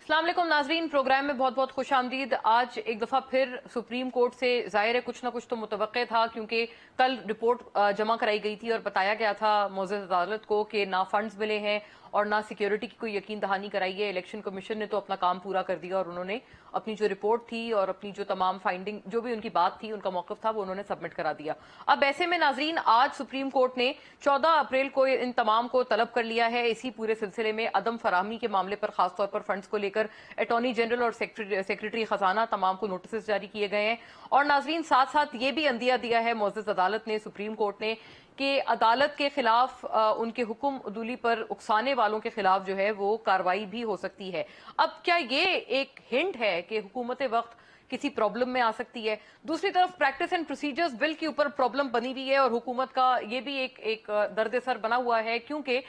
अस्सलाम वालेकुम नाजरीन, प्रोग्राम में बहुत बहुत खुश आमदीद। आज एक दफ़ा फिर सुप्रीम कोर्ट से ज़ाहिर है कुछ ना कुछ तो मुतवक्के था, क्योंकि कल रिपोर्ट जमा कराई गई थी और बताया गया था मोअज़्ज़ज़ अदालत को कि ना फंड्स मिले हैं और ना सिक्योरिटी की कोई यकीन दहानी कराई है। इलेक्शन कमीशन ने तो अपना काम पूरा कर दिया और उन्होंने अपनी जो रिपोर्ट थी और अपनी जो तमाम फाइंडिंग, जो भी उनकी बात थी, उनका मौक़िफ़ था, वो उन्होंने सबमिट करा दिया। अब ऐसे में नाजरीन, आज सुप्रीम कोर्ट ने 14 अप्रैल को इन तमाम को तलब कर लिया है। इसी पूरे सिलसिले में अदम फराहमी के मामले पर खासतौर पर फंड्स को लेकर अटॉर्नी जनरल और सेक्रेटरी खजाना तमाम को नोटिस जारी किए गए हैं। और नाजरीन, साथ साथ ये भी अंदिया दिया है मुअज़्ज़ज़ अदालत ने, सुप्रीम कोर्ट ने, कि अदालत के खिलाफ उनके हुक्म अदूली पर उकसाने वालों के खिलाफ जो है वो कार्रवाई भी हो सकती है। अब क्या ये एक हिंट है कि हुकूमत वक्त किसी प्रॉब्लम में आ सकती है? दूसरी तरफ प्रैक्टिस एंड प्रोसीजर्स बिल के ऊपर प्रॉब्लम बनी हुई है और हुकूमत का ये भी एक दर्द सर बना हुआ है, क्योंकि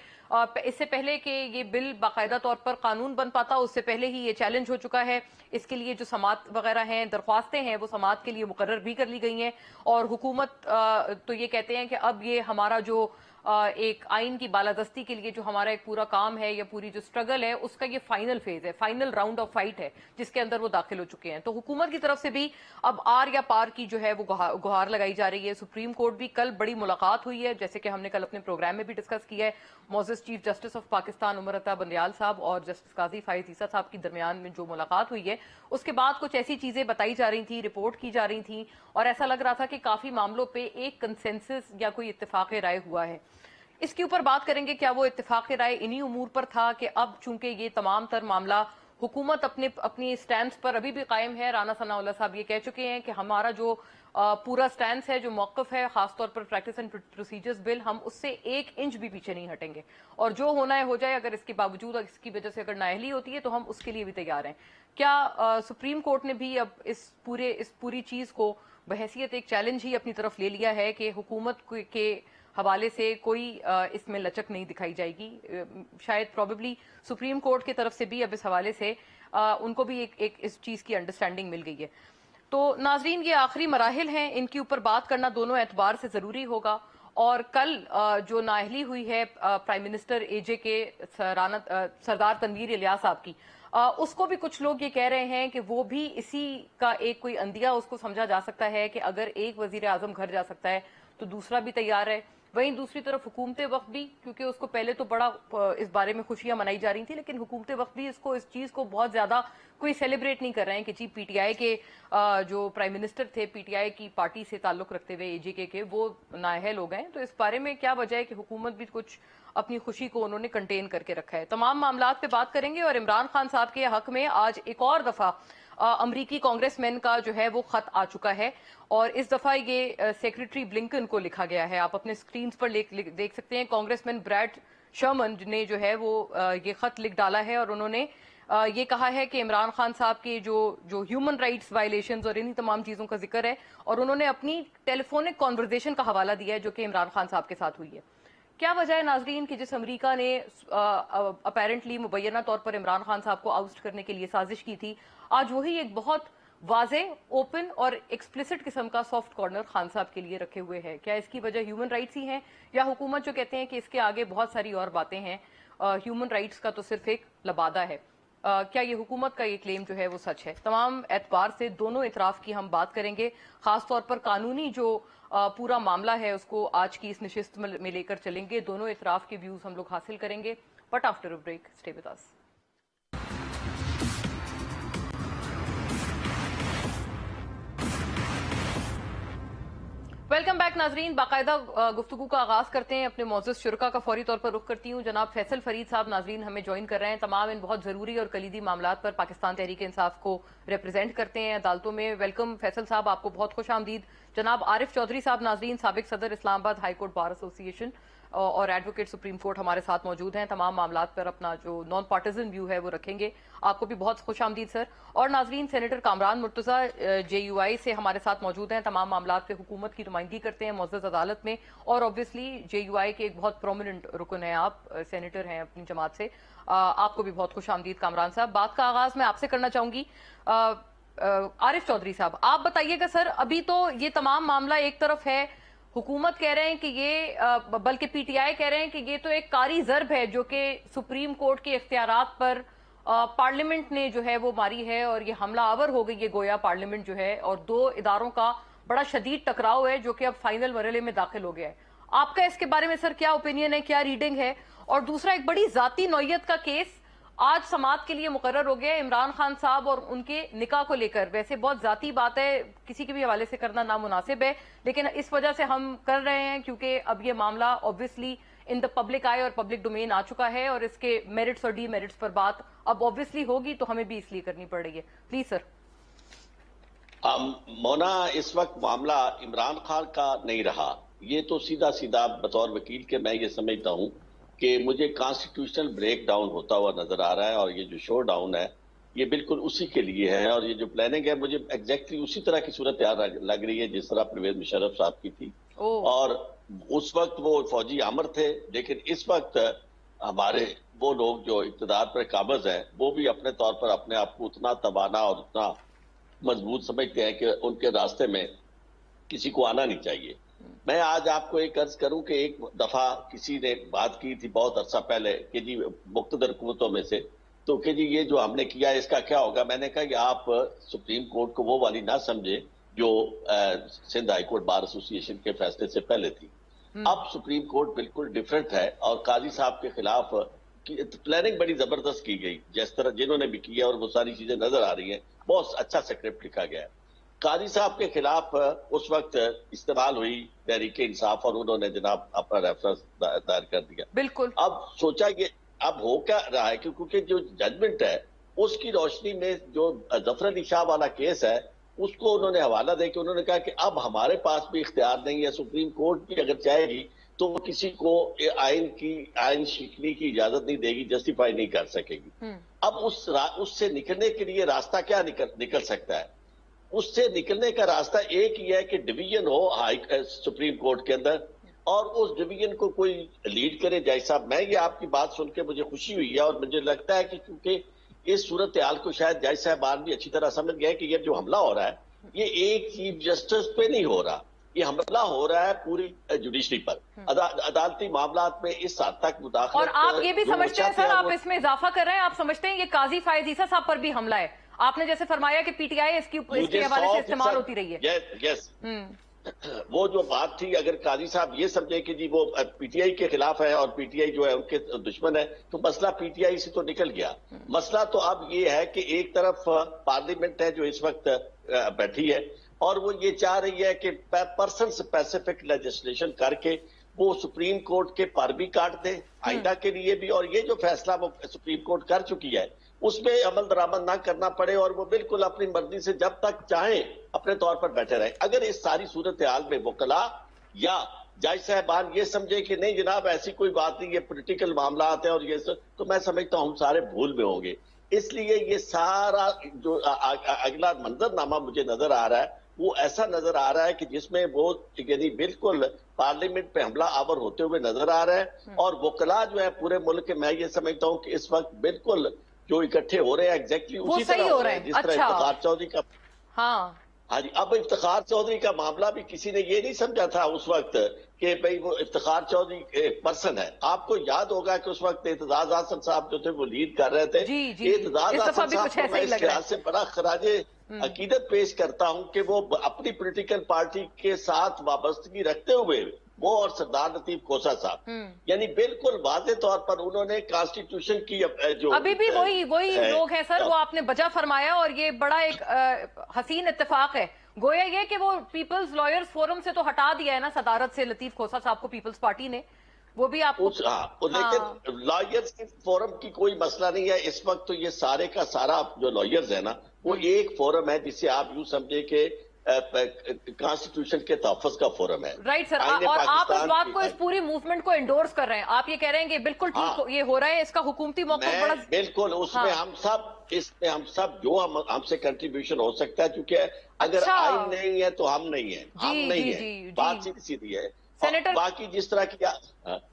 इससे पहले कि ये बिल बाकायदा तौर पर कानून बन पाता, उससे पहले ही ये चैलेंज हो चुका है। इसके लिए जो समात वगैरह हैं, दरख्वास्तें हैं, वो समात के लिए मुकर्रर भी कर ली गई हैं और हुकूमत तो ये कहते हैं कि अब ये हमारा जो एक आइन की बालादस्ती के लिए जो हमारा एक पूरा काम है या पूरी जो स्ट्रगल है, उसका ये फाइनल फेज है, फाइनल राउंड ऑफ फाइट है, जिसके अंदर वो दाखिल हो चुके हैं। तो हुकूमत की तरफ से भी अब आर या पार की जो है वो गुहार लगाई जा रही है। सुप्रीम कोर्ट भी कल बड़ी मुलाकात हुई है, जैसे कि हमने कल अपने प्रोग्राम में भी डिस्कस किया है। मोअज़्ज़ज़ chief justice of Pakistan Umar Ata Bandial साहब और जस्टिस काजी फायद ईसा साहब की दरमियान में जो मुलाकात हुई है, उसके बाद कुछ ऐसी चीजें बताई जा रही थी, रिपोर्ट की जा रही थी और ऐसा लग रहा था कि काफी मामलों पे एक कंसेंसस या कोई इत्तेफाक राय हुआ है। इसके ऊपर बात करेंगे, क्या वो इत्तेफाक राय इन्हीं उमूर पर था कि अब चूंकि ये तमाम तर मामला हुकूमत अपनी स्टैंड पर अभी भी कायम है। राना सनाउल्लाह साहब ये कह चुके हैं कि हमारा जो पूरा स्टैंड है, जो मौक़िफ़ है, खासतौर पर प्रैक्टिस एंड प्रोसीजर्स बिल, हम उससे 1 इंच भी पीछे नहीं हटेंगे और जो होना है हो जाए। अगर इसके बावजूद इसकी वजह से अगर नाअहली होती है तो हम उसके लिए भी तैयार हैं। क्या सुप्रीम कोर्ट ने भी अब इस पूरी चीज को बहैसियत एक चैलेंज ही अपनी तरफ ले लिया है कि हुकूमत के हवाले से कोई इसमें लचक नहीं दिखाई जाएगी? शायद प्रॉबेबली सुप्रीम कोर्ट की तरफ से भी अब इस हवाले से उनको भी एक इस चीज की अंडरस्टैंडिंग मिल गई है। तो नाजरीन, ये आखिरी मराहिल हैं, इनके ऊपर बात करना दोनों एतबार से जरूरी होगा। और कल जो नाअहली हुई है प्राइम मिनिस्टर एजे के सरदार तनवीर इलियास साहब की, उसको भी कुछ लोग ये कह रहे हैं कि वो भी इसी का एक कोई अंदिया उसको समझा जा सकता है कि अगर एक वजीर आजम घर जा सकता है तो दूसरा भी तैयार है। वहीं दूसरी तरफ हुकूमत वक्त भी, क्योंकि उसको पहले तो बड़ा इस बारे में खुशियां मनाई जा रही थी, लेकिन हुकूमत वक्त भी इस चीज को बहुत ज्यादा कोई सेलिब्रेट नहीं कर रहे हैं कि जी पीटीआई के जो प्राइम मिनिस्टर थे, पीटीआई की पार्टी से ताल्लुक रखते हुए एजेके के, वो नाअहल हो गए। तो इस बारे में क्या वजह है कि हुकूमत भी कुछ अपनी खुशी को उन्होंने कंटेन करके रखा है? तमाम मामलात पे बात करेंगे और इमरान खान साहब के हक में आज एक और दफा अमरीकी कांग्रेसमैन का जो है वो खत आ चुका है और इस दफा ये सेक्रेटरी ब्लिंकन को लिखा गया है। आप अपने स्क्रीन पर देख सकते हैं। कांग्रेसमैन ब्रैड शर्मन ने जो है वो ये खत लिख डाला है और उन्होंने ये कहा है कि इमरान खान साहब के जो ह्यूमन राइट्स वायलेशंस और इन्हीं तमाम चीजों का जिक्र है और उन्होंने अपनी टेलीफोनिक कॉन्वर्जेशन का हवाला दिया है जो कि इमरान खान साहब के साथ हुई है। क्या वजह है नाजरीन कि जिस अमेरिका ने अपेरेंटली मुबैना तौर पर इमरान खान साहब को आउस्ट करने के लिए साजिश की थी, आज वही एक बहुत वाजे, ओपन और एक्सप्लिसिट किस्म का सॉफ्ट कॉर्नर खान साहब के लिए रखे हुए है? क्या इसकी वजह ह्यूमन राइट्स ही हैं या हुकूमत जो कहते हैं कि इसके आगे बहुत सारी और बातें हैं, ह्यूमन राइट्स का तो सिर्फ एक लबादा है? क्या ये हुकूमत का ये क्लेम जो है वो सच है? तमाम एतबार से दोनों इतराफ की हम बात करेंगे, खासतौर पर कानूनी जो पूरा मामला है उसको आज की इस नशिस्त में लेकर चलेंगे। दोनों इतराफ के व्यूज हम लोग हासिल करेंगे, but after a break stay with us. Welcome back नाजरीन। बाकायदा गुफ्तगू का आगाज करते हैं। अपने मोअज़्ज़ज़ शुरका का फौरी तौर पर रुख करती हूँ। जनाब फैसल फरीद साहब नाजरीन हमें ज्वाइन कर रहे हैं। तमाम इन बहुत जरूरी और कलीदी मामलात पर पाकिस्तान तहरीक इंसाफ को रिप्रेजेंट करते हैं अदालतों में। वेलकम फैसल साहब, आपको बहुत खुश आमदीद। जनाब आरिफ चौधरी साहब नाजरीन साबिक सदर Islamabad high court bar association और एडवोकेट सुप्रीम कोर्ट हमारे साथ मौजूद हैं। तमाम मामलात पर अपना जो नॉन पार्टिजन व्यू है वो रखेंगे। आपको भी बहुत खुश आमदीद सर। और नाजरीन सेनेटर कामरान मुर्तजा JUI से हमारे साथ मौजूद हैं। तमाम मामलात पे हुकूमत की नुमाइंदगी करते हैं मुअज़्ज़ज़ अदालत में और ऑब्वियसली JUI के एक बहुत प्रोमिनेंट रुकन है, आप सेनेटर हैं अपनी जमात से। आपको भी बहुत खुश आमदीद कामरान साहब। बात का आगाज मैं आपसे करना चाहूंगी। आरिफ चौधरी साहब, आप बताइएगा सर, अभी तो ये तमाम मामला एक तरफ है, हुकूमत कह रहे हैं कि ये बल्कि PTI कह रहे हैं कि ये तो एक कारी ज़र्ब है जो कि सुप्रीम कोर्ट के इख्तियारात पर पार्लियामेंट ने जो है वो मारी है और ये हमला आवर हो गई है गोया पार्लियामेंट जो है, और दो इदारों का बड़ा शदीद टकराव है जो कि अब फाइनल मरहले में दाखिल हो गया है। आपका इसके बारे में सर क्या ओपिनियन है, क्या रीडिंग है? और दूसरा, एक बड़ी जाती नौयत का केस आज समाअत के लिए मुकर्रर हो गया है इमरान खान साहब और उनके निकाह को लेकर। वैसे बहुत जाती बात है, किसी के भी हवाले से करना नामुनासिब है, लेकिन इस वजह से हम कर रहे हैं क्योंकि अब ये मामला ऑब्वियसली इन द पब्लिक आई और पब्लिक डोमेन आ चुका है और इसके मेरिट्स और डीमेरिट्स पर बात अब ऑब्वियसली होगी, तो हमें भी इसलिए करनी पड़ रही है। Please sir. मोना, इस वक्त मामला इमरान खान का नहीं रहा। ये तो सीधा सीधा बतौर वकील के मैं ये समझता हूं कि मुझे कॉन्स्टिट्यूशनल ब्रेक डाउन होता हुआ नजर आ रहा है, और ये जो शो डाउन है ये बिल्कुल उसी के लिए है, और ये जो प्लानिंग है मुझे एग्जैक्टली उसी तरह की सूरत लग रही है जिस तरह परवेज मुशर्रफ साहब की थी। और उस वक्त वो फौजी आमर थे, लेकिन इस वक्त हमारे वो लोग जो इक़्तिदार पर काबिज हैं वो भी अपने तौर पर अपने आप को उतना तबाना और उतना मजबूत समझते हैं कि उनके रास्ते में किसी को आना नहीं चाहिए। मैं आज आपको एक अर्ज करूं कि एक दफा किसी ने बात की थी बहुत अरसा पहले कि जी मुक़्तदर हुकूमतों में से, तो कि जी ये जो हमने किया इसका क्या होगा। मैंने कहा कि आप सुप्रीम कोर्ट को वो वाली ना समझे जो Sindh high court bar association के फैसले से पहले थी। अब सुप्रीम कोर्ट बिल्कुल डिफरेंट है, और काजी साहब के खिलाफ प्लानिंग बड़ी जबरदस्त की गई, जिस तरह जिन्होंने भी किया, और वो सारी चीजें नजर आ रही हैं। बहुत अच्छा स्क्रिप्ट लिखा गया है। काजी साहब के खिलाफ उस वक्त इस्तेमाल हुई तहरीक इंसाफ, और उन्होंने जनाब अपना रेफरेंस दायर कर दिया। बिल्कुल। अब सोचा ये अब हो क्या रहा है, क्योंकि जो जजमेंट है उसकी रोशनी में जो जफर अली शाह वाला केस है उसको उन्होंने हवाला दे के उन्होंने कहा कि अब हमारे पास भी इख्तियार नहीं है, सुप्रीम कोर्ट भी अगर चाहेगी तो वो किसी को आइन शिकनी की इजाजत नहीं देगी, जस्टिफाई नहीं कर सकेगी। अब उससे निकलने के लिए रास्ता क्या निकल सकता है? उससे निकलने का रास्ता एक ही है कि डिवीजन हो सुप्रीम कोर्ट के अंदर, और उस डिवीजन को कोई लीड करे। जय साहब, मैं ये आपकी बात सुन के मुझे खुशी हुई है, और मुझे लगता है कि क्योंकि इस सूरत हाल को शायद जय साहबान भी अच्छी तरह समझ गए कि ये जो हमला हो रहा है ये एक चीफ जस्टिस पे नहीं हो रहा, ये हमला हो रहा है पूरी जुडिशरी पर, अदालती मामलात में इस हद तक मुदाखलत। और आप ये भी समझते हैं सर, आप इसमें इजाफा कर रहे हैं, आप समझते हैं ये काजी फायज ईसा साहब पर भी हमला है? आपने जैसे फरमाया कि पीटीआई इसके हवाले से इस्तेमाल होती रही है। यस, वो जो बात थी, अगर काजी साहब ये समझे कि जी वो पीटीआई के खिलाफ है और पीटीआई जो है उनके दुश्मन है, तो मसला पीटीआई से तो निकल गया। मसला तो अब ये है कि एक तरफ पार्लियामेंट है जो इस वक्त बैठी है, और वो ये चाह रही है कि पर्सन स्पेसिफिक लेजिस्लेशन करके वो सुप्रीम कोर्ट के पर भी काट दे आइंदा के लिए भी, और ये जो फैसला वो सुप्रीम कोर्ट कर चुकी है उसमें अमल दरामद ना करना पड़े, और वो बिल्कुल अपनी मर्जी से जब तक चाहे अपने तौर पर बैठे रहे। अगर इस सारी सूरत हाल में वकला या जज साहबान ये समझे कि नहीं जनाब ऐसी कोई बात नहीं, ये पॉलिटिकल मामला आते हैं और ये सब, तो मैं समझता हूँ हम सारे भूल में होंगे। इसलिए ये सारा जो अगला मंजरनामा मुझे नजर आ रहा है वो ऐसा नजर आ रहा है कि जिसमें वो यानी बिल्कुल पार्लियामेंट पे हमला आवर होते हुए नजर आ रहा है, और वकला जो है पूरे मुल्क के, मैं ये समझता हूँ कि इस वक्त बिल्कुल जो इकट्ठे हो रहे हैं एग्जैक्टली उसी तरह हो रहे हैं जिस तरह इफ्तिखार चौधरी का। हाँ जी, अब इफ्तिखार चौधरी का मामला भी किसी ने ये नहीं समझा था उस वक्त कि भाई वो इफ्तिखार चौधरी एक पर्सन है। आपको याद होगा कि उस वक्त एतजाज हसन साहब जो थे वो लीड कर रहे थे। एतजाज हसन साहब को मैं इस लिहाज से बड़ा खराजे अकीदत पेश करता हूं कि वो अपनी पॉलिटिकल पार्टी के साथ वाबस्तगी रखते हुए वो और सरदार लतीफ खोसा साहब यानी बिल्कुल वाज़े तौर पर उन्होंने कॉन्स्टिट्यूशन की जो अभी भी वही लोग हैं सर, वो आपने बजा फरमाया, और ये बड़ा एक हसीन इत्तेफाक है। गोया ये कि वो पीपल्स लॉयर्स फोरम से तो हटा दिया है ना सदारत से लतीफ खोसा साहब को पीपल्स पार्टी ने, वो भी आपको लेकिन लॉयर्स के फोरम की कोई मसला नहीं है इस वक्त। तो ये सारे का सारा जो लॉयर्स है ना वो एक फोरम है जिसे आप यूं समझे कि कॉन्स्टिट्यूशन के तहफ़्फ़ुज़ का फोरम है। राइट सर, और आप इस बात को, इस पूरी मूवमेंट को एंडोर्स कर रहे हैं। आप ये कह रहे हैं कि बिल्कुल ठीक ये हो रहा है, इसका हुकूमती मौक़िफ़ बड़ा बिल्कुल उसमें हम सब जो हमसे कंट्रीब्यूशन हो सकता है, क्योंकि अगर आइन नहीं है तो हम नहीं है, हम नहीं है, बात सीधी है। सेनेटर बाकी जिस तरह की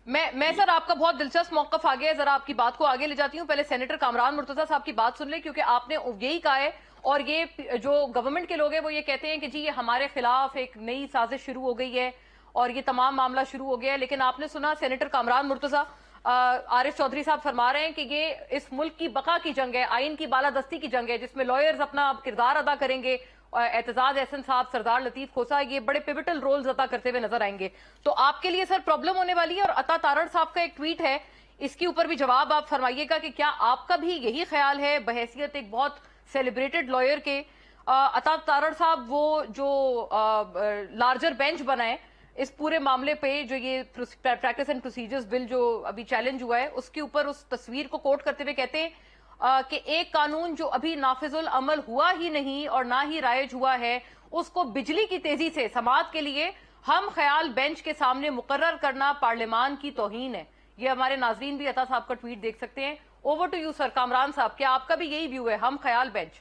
मैं सर आपका बहुत दिलचस्प मौक़िफ़ आ गया है, जरा आपकी बात को आगे ले जाती हूँ। पहले सेनेटर कामरान मुर्तज़ा साहब की बात सुन ले, क्योंकि आपने यही कहा है, और ये जो गवर्नमेंट के लोग हैं वो ये कहते हैं कि जी ये हमारे खिलाफ एक नई साजिश शुरू हो गई है और ये तमाम मामला शुरू हो गया है। लेकिन आपने सुना सेनेटर कामरान मुर्तज़ा आरिफ चौधरी साहब फरमा रहे हैं कि ये इस मुल्क की बका की जंग है, आइन की बालादस्ती की जंग है, जिसमें लॉयर्स अपना किरदार अदा करेंगे। एतजाज एहसन साहब, सरदार लतीफ खोसा, ये बड़े पिवटल रोल्स अदा करते हुए नजर आएंगे। तो आपके लिए सर प्रॉब्लम होने वाली है। और अता तारड़ साहब का एक ट्वीट है, इसके ऊपर भी जवाब आप फरमाइएगा कि क्या आपका भी यही ख्याल है बहैसियत एक बहुत सेलिब्रेटेड लॉयर के। अता तारड़ साहब वो जो लार्जर बेंच बनाए इस पूरे मामले पे, जो ये प्रैक्टिस एंड प्रोसीजर्स बिल जो अभी चैलेंज हुआ है, उसके ऊपर उस तस्वीर को कोट करते हुए कहते हैं कि एक कानून जो अभी नाफिजुल अमल हुआ ही नहीं और ना ही राइज हुआ है, उसको बिजली की तेजी से समाअत के लिए हम ख्याल बेंच के सामने मुकर्रर करना पार्लियामान की तौहीन है। ये हमारे नाजरीन भी अता साहब का ट्वीट देख सकते हैं। Over to you sir. Kamran साहब, क्या आपका भी यही व्यू है, हम ख्याल बेंच?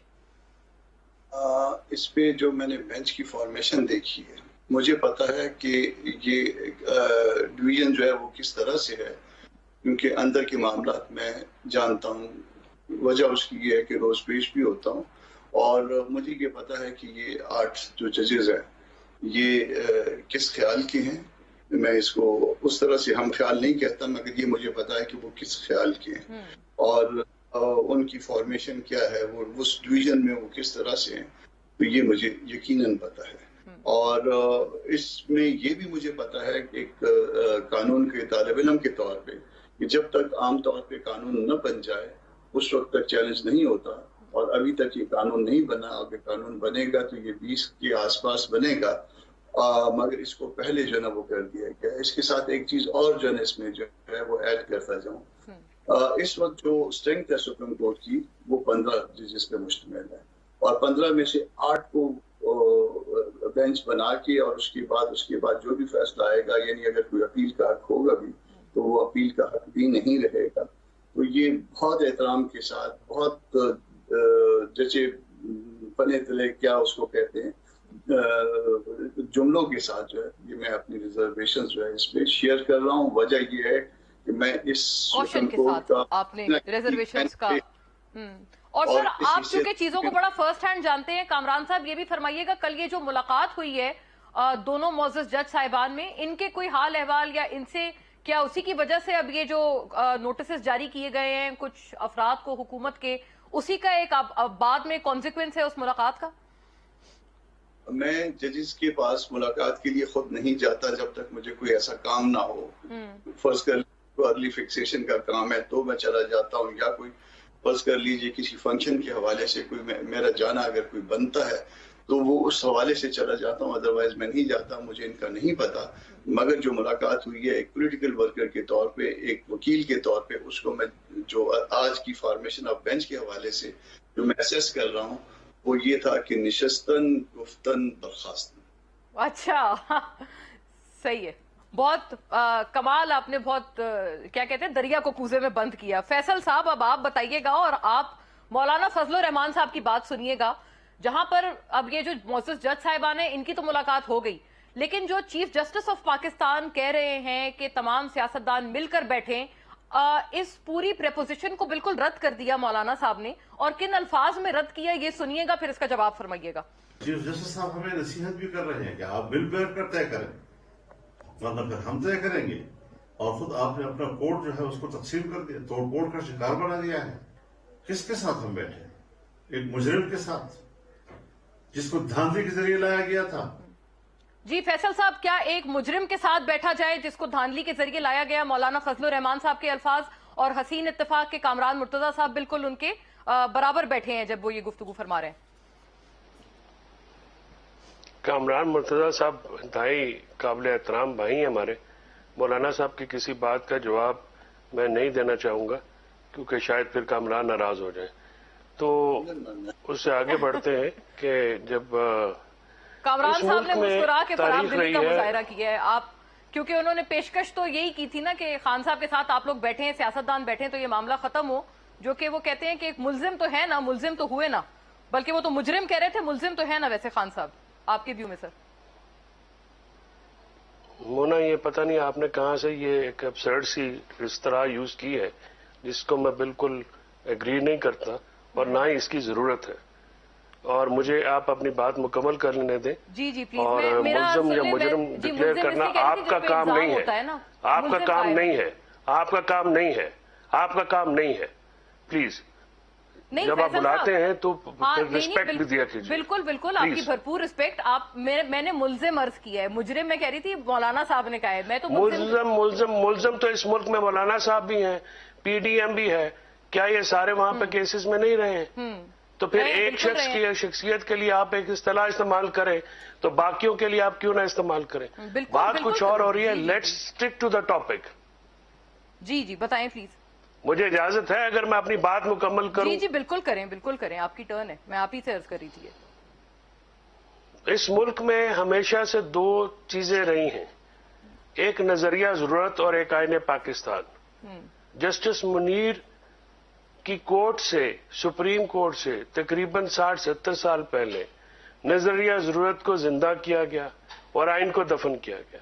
इस पे जो मैंने बेंच की फॉर्मेशन देखी है, मुझे पता है कि ये डिवीजन जो है वो किस तरह से है, क्योंकि अंदर के मामला मैं जानता हूँ। वजह उसकी ये है कि रोज पेश भी होता हूँ और मुझे ये पता है कि ये 8 जो जजेस हैं ये किस ख्याल के हैं। मैं इसको उस तरह से हम ख्याल नहीं कहता, मगर ये मुझे पता है कि वो किस ख्याल के हैं और उनकी फॉर्मेशन क्या है, वो उस डिवीजन में वो किस तरह से हैं, तो ये मुझे यकीनन पता है। और इसमें ये भी मुझे पता है कि एक कानून के तालिब इल्म के तौर पे कि जब तक आम तौर पे कानून न बन जाए उस वक्त तक चैलेंज नहीं होता, और अभी तक ये कानून नहीं बना। अगर कानून बनेगा तो ये 20 के आसपास बनेगा, मगर इसको पहले जो है ना वो कर दिया गया। इसके साथ एक चीज और जो है इसमें जो है वो ऐड करता जाऊँ। इस वक्त जो स्ट्रेंथ है सुप्रीम कोर्ट की वो 15 जजेस पे मुश्तमिल है, और 15 में से 8 को बेंच बना के और उसके बाद जो भी फैसला आएगा, यानी अगर कोई अपील का हक होगा भी तो वो अपील का हक भी नहीं रहेगा। तो ये बहुत एहतराम के साथ, बहुत जैसे पने तले क्या उसको कहते हैं, जुमलों के साथ जो है ये मैं अपनी रिजर्वेशंस जो है इस पे शेयर कर रहा हूँ। वजह ये है कि मैं इस कॉशन के साथ आपने रिजर्वेशंस का और सर आप चूंकि चीजों को बड़ा फर्स्ट हैंड जानते हैं, कामरान साहब ये भी फरमाइएगा, कल ये जो मुलाकात हुई है दोनों मोअज़्ज़ज़ जज साहिबान में, इनके कोई हाल अहवाल या इनसे क्या उसी की वजह से अब ये जो नोटिस जारी किए गए हैं कुछ अफराद को हुकूमत के, उसी का एक अब बाद में कॉन्सिक्वेंस है उस मुलाकात का? मैं जजेस के पास मुलाकात के लिए खुद नहीं जाता जब तक मुझे कोई ऐसा काम ना हो। फर्ज कर अर्ली फिक्सेशन का काम है तो मैं चला जाता हूँ, या कोई फर्ज कर लीजिए किसी फंक्शन के हवाले से कोई मेरा जाना अगर कोई बनता है तो वो उस हवाले से चला जाता हूँ, अदरवाइज मैं नहीं जाता। मुझे इनका नहीं पता, मगर जो मुलाकात हुई है एक पॉलिटिकल वर्कर के तौर पे, एक वकील के तौर पे, उसको मैं जो आज की फॉर्मेशन ऑफ बेंच के हवाले से जो मैं असेस कर रहा हूँ वो ये था कि निशस्तन गुफ्तन बर्खास्तन। अच्छा सही है, बहुत कमाल आपने बहुत क्या कहते हैं दरिया को कूजे में बंद किया। फैसल साहब अब आप बताइएगा और आप मौलाना फजलुर रहमान साहब की बात सुनिएगा, जहां पर अब ये जो मोअज़्ज़ज़ जज साहिबान है इनकी तो मुलाकात हो गई, लेकिन जो चीफ जस्टिस ऑफ पाकिस्तान कह रहे हैं कि तमाम सियासतदान मिलकर बैठे, इस पूरी प्रेपोजिशन को बिल्कुल रद्द कर दिया मौलाना साहब ने, और किन अल्फाज में रद्द किया ये सुनिएगा, फिर इसका जवाब फरमाइएगा। चीफ जस्टिस साहब हमें नसीहत भी कर रहे हैं कि आप बिल पर तय करें, वरना फिर हम तय करेंगे, और खुद आपने अपना कोर्ट जो है उसको तकसीम कर दिया, तोड़ फोड़ का शिकार बना दिया है। किसके साथ हम बैठे? एक मुजरिम के साथ जिसको धांधली के जरिए लाया गया था। जी फैसल साहब, क्या एक मुजरिम के साथ बैठा जाए जिसको धांधली के जरिए लाया गया? मौलाना फजलुर रहमान साहब के अल्फाज और हसीन इत्तेफाक के कामरान मुर्तजा साहब बिल्कुल उनके बराबर बैठे हैं जब वो ये गुफ्तगू फरमा रहे हैं। कामरान मुर्तजा साहब इंतहाई काबिल एहतराम भाई हैं हमारे। मौलाना साहब की किसी बात का जवाब मैं नहीं देना चाहूंगा क्योंकि शायद फिर कामरान नाराज हो जाए, तो उससे आगे बढ़ते हैं कि जब कामरान साहब ने मुस्कुरा के फराहमदिली का मुजाहरा किया है आप, क्योंकि उन्होंने पेशकश तो यही की थी ना कि खान साहब के साथ आप लोग बैठे हैं, सियासतदान बैठे हैं तो ये मामला खत्म हो, जो कि वो कहते हैं कि एक मुल्जिम तो है ना, मुल्जिम तो हुए ना, बल्कि वो तो मुजरिम कह रहे थे, मुल्जिम तो है ना। वैसे खान साहब आपके व्यू में सर? मोना, ये पता नहीं आपने कहां से ये एक एब्सर्ड सी इस्तराह यूज की है जिसको मैं बिल्कुल एग्री नहीं करता और ना ही इसकी जरूरत है, और मुझे आप अपनी बात मुकम्मल कर लेने दें। जी जी प्लीज। और मुल्जिम या मुजरिम डिक्लेयर करना आपका काम नहीं है, आपका काम नहीं है। آپ کا کام نہیں ہے, آپ کا کام نہیں ہے. پلیز نہیں جب آپ فیصل بلاتے صاحب، ہیں تو ہاں، رسپیکٹ بھی دیا کیجیے. بالکل بالکل، آپ کی Please. بھرپور رسپیکٹ. آپ میں نے ملزم عرض کیا ہے، مجرم میں کہہ رہی تھی مولانا صاحب نے کہا ہے، میں تو ملزم تو اس ملک میں مولانا صاحب بھی ہیں, پی ڈی ایم بھی ہے. کیا یہ سارے وہاں پہ کیسز میں نہیں رہے ہیں؟ تو پھر ایک بالکل شخص رہے کی شخصیت کے لیے آپ ایک اصطلاح استعمال کریں تو باقیوں کے لیے آپ کیوں نہ استعمال کریں؟ بالکل، بات بالکل کچھ اور ہو رہی ہے. جی، جی، let's stick to the topic. جی بتائیں پلیز. مجھے اجازت ہے اگر میں اپنی بات مکمل کروں؟ جی بالکل کریں، بالکل کریں، آپ کی ٹرن ہے، میں آپ ہی سے عرض کر رہی تھی. اس ملک میں ہمیشہ سے دو چیزیں رہی ہیں, ایک نظریہ ضرورت اور ایک آئین پاکستان. جسٹس منیر کی کورٹ سے, سپریم کورٹ سے تقریباً 60-70 سال پہلے نظریہ ضرورت کو زندہ کیا گیا اور آئین کو دفن کیا گیا.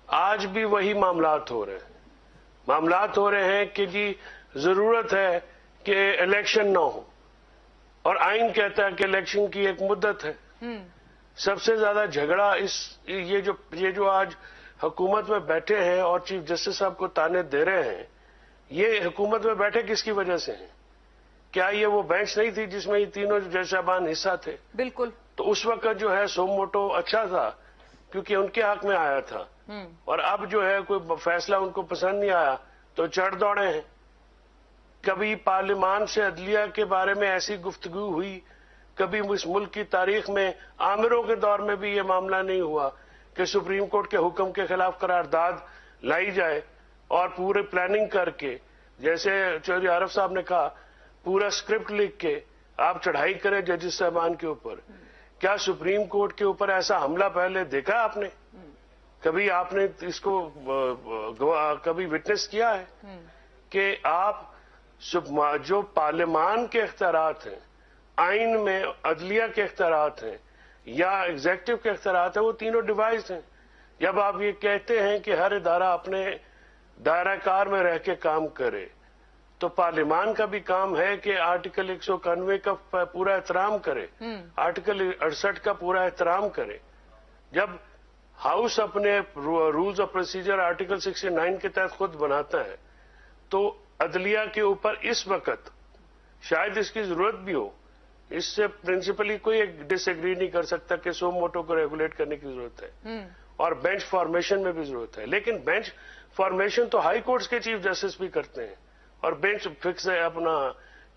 آج بھی وہی معاملات ہو رہے ہیں. معاملات ہو رہے ہیں کہ جی ضرورت ہے کہ الیکشن نہ ہو, اور آئین کہتا ہے کہ الیکشن کی ایک مدت ہے. سب سے زیادہ جھگڑا یہ جو آج حکومت میں بیٹھے ہیں اور چیف جسٹس صاحب کو تانے دے رہے ہیں, یہ حکومت میں بیٹھے کس کی وجہ سے ہیں؟ کیا یہ وہ بینچ نہیں تھی جس میں یہ تینوں جج صاحبان حصہ تھے؟ بالکل. تو اس وقت جو ہے سو موٹو اچھا تھا کیونکہ ان کے حق میں آیا تھا, اور اب جو ہے کوئی فیصلہ ان کو پسند نہیں آیا تو چڑھ دوڑے ہیں. کبھی پارلیمان سے عدلیہ کے بارے میں ایسی گفتگو ہوئی, کبھی اس ملک کی تاریخ میں عامروں کے دور میں بھی یہ معاملہ نہیں ہوا کہ سپریم کورٹ کے حکم کے خلاف قرارداد لائی جائے اور پورے پلاننگ کر کے, جیسے چودھری عارف صاحب نے کہا, پورا سکرپٹ لکھ کے آپ چڑھائی کریں ججز صاحبان کے اوپر. کیا سپریم کورٹ کے اوپر ایسا حملہ پہلے دیکھا آپ نے؟ کبھی آپ نے اس کو کبھی وٹنس کیا ہے کہ آپ جو پارلیمان کے اختیارات ہیں, آئین میں عدلیہ کے اختیارات ہیں یا ایگزیکٹو کے اختیارات ہیں, وہ تینوں ڈیوائز ہیں. جب آپ یہ کہتے ہیں کہ ہر ادارہ اپنے دائرہ کار میں رہ کے کام کرے, تو پارلیمان کا بھی کام ہے کہ آرٹیکل 191 کا پورا احترام کرے, آرٹیکل 68 کا پورا احترام کرے. جب ہاؤس اپنے رولز آف پروسیجر آرٹیکل 69 کے تحت خود بناتا ہے, تو عدلیہ کے اوپر اس وقت شاید اس کی ضرورت بھی ہو, اس سے پرنسپلی کوئی ڈس ایگری نہیں کر سکتا کہ سو موٹو کو ریگولیٹ کرنے کی ضرورت ہے, اور بینچ فارمیشن میں بھی ضرورت ہے. لیکن بینچ فارمیشن تو ہائی کورٹس کے چیف جسٹس بھی کرتے ہیں, اور بینچ فکس اپنا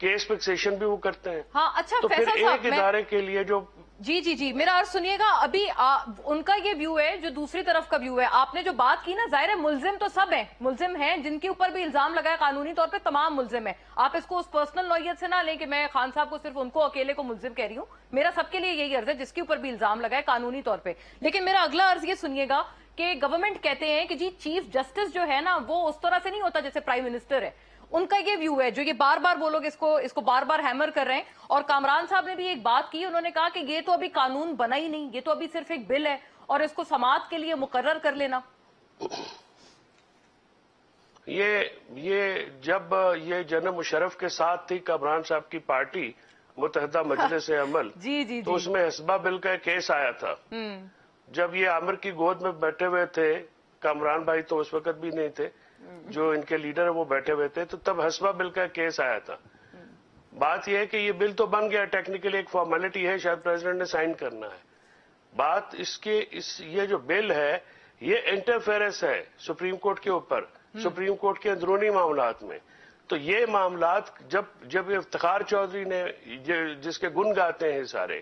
کیس فکسیشن بھی وہ کرتے ہیں. ہاں اچھا تو پھر فیصل صاحب، ایک ادارے کے لیے جو جی میرا عرض سنیے گا. ابھی ان کا یہ ویو ہے, جو دوسری طرف کا ویو ہے. آپ نے جو بات کی نا, ظاہر ہے ملزم تو سب ہیں, ملزم ہیں جن کے اوپر بھی الزام لگا ہے, قانونی طور پہ تمام ملزم ہیں. آپ اس کو اس پرسنل نوعیت سے نہ لیں کہ میں خان صاحب کو صرف ان کو اکیلے کو ملزم کہہ رہی ہوں. میرا سب کے لیے یہی عرض ہے جس کے اوپر بھی الزام لگا ہے قانونی طور پہ. لیکن میرا اگلا عرض یہ سنیے گا کہ گورنمنٹ کہتے ہیں کہ جی چیف جسٹس جو ہے نا وہ اس طرح سے نہیں ہوتا جیسے پرائم منسٹر ہے. ان کا یہ ویو ہے جو یہ بار بار وہ لوگ اس کو بار بار ہیمر کر رہے ہیں. اور کامران صاحب نے بھی ایک بات کی, انہوں نے کہا کہ یہ تو ابھی قانون بنا ہی نہیں, یہ تو ابھی صرف ایک بل ہے اور اس کو سماعت کے لیے مقرر کر لینا. یہ جب یہ جنرل مشرف کے ساتھ تھی کامران صاحب کی پارٹی متحدہ مجلس عمل, جی تو اس میں حسبہ بل کا کیس آیا تھا. جب یہ عامر کی گود میں بیٹھے ہوئے تھے, کامران بھائی تو اس وقت بھی نہیں تھے, جو ان کے لیڈر ہیں وہ بیٹھے ہوئے تھے, تو تب حسبہ بل کا کیس آیا تھا. بات یہ ہے کہ یہ بل تو بن گیا, ٹیکنیکلی ایک فارمیلٹی ہے, شاید پریزیڈنٹ نے سائن کرنا ہے. بات یہ جو بل ہے یہ انٹرفیئرنس ہے سپریم کورٹ کے اوپر, سپریم کورٹ کے اندرونی معاملات میں. تو یہ معاملات جب افتخار چودھری نے جس کے گن گاتے ہیں سارے,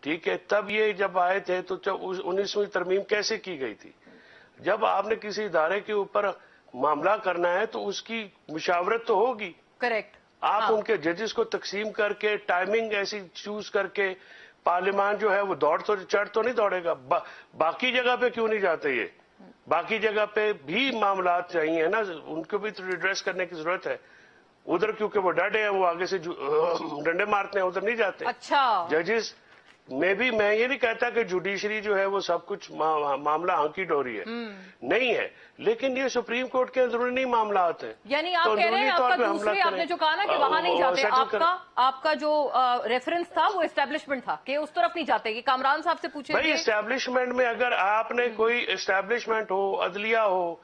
ٹھیک ہے, تب یہ جب آئے تھے تو 19ویں ترمیم کیسے کی گئی تھی؟ جب آپ نے کسی ادارے کے اوپر معاملہ کرنا ہے تو اس کی مشاورت تو ہوگی. کریکٹ. آپ ان کے ججز کو تقسیم کر کے ٹائمنگ ایسی چوز کر کے, پارلیمان جو ہے وہ چڑھ تو نہیں دوڑے گا. باقی جگہ پہ کیوں نہیں جاتے یہ؟ باقی جگہ پہ بھی معاملات چاہیے نا, ان کو بھی تو ریڈریس کرنے کی ضرورت ہے. ادھر کیونکہ وہ ڈرے ہیں, وہ آگے سے ڈنڈے مارتے ہیں, ادھر نہیں جاتے. اچھا ججز میں یہ نہیں کہتا کہ جوڈیشری جو ہے وہ سب کچھ معاملہ ہانکی ڈوری ہے, نہیں ہے, لیکن یہ سپریم کورٹ کے اندرونی معاملات ہیں. یعنی آپ کہہ رہے ہیں آپ کا دوسرے, آپ نے جو کہا نا کہ وہاں نہیں جاتے, آپ کا جو ریفرنس تھا وہ اسٹیبلشمنٹ تھا کہ اس طرف نہیں جاتے. کہ کامران صاحب سے پوچھیں بھائی اسٹیبلشمنٹ میں اگر آپ نے کوئی اسٹیبلشمنٹ ہو, عدلیہ ہو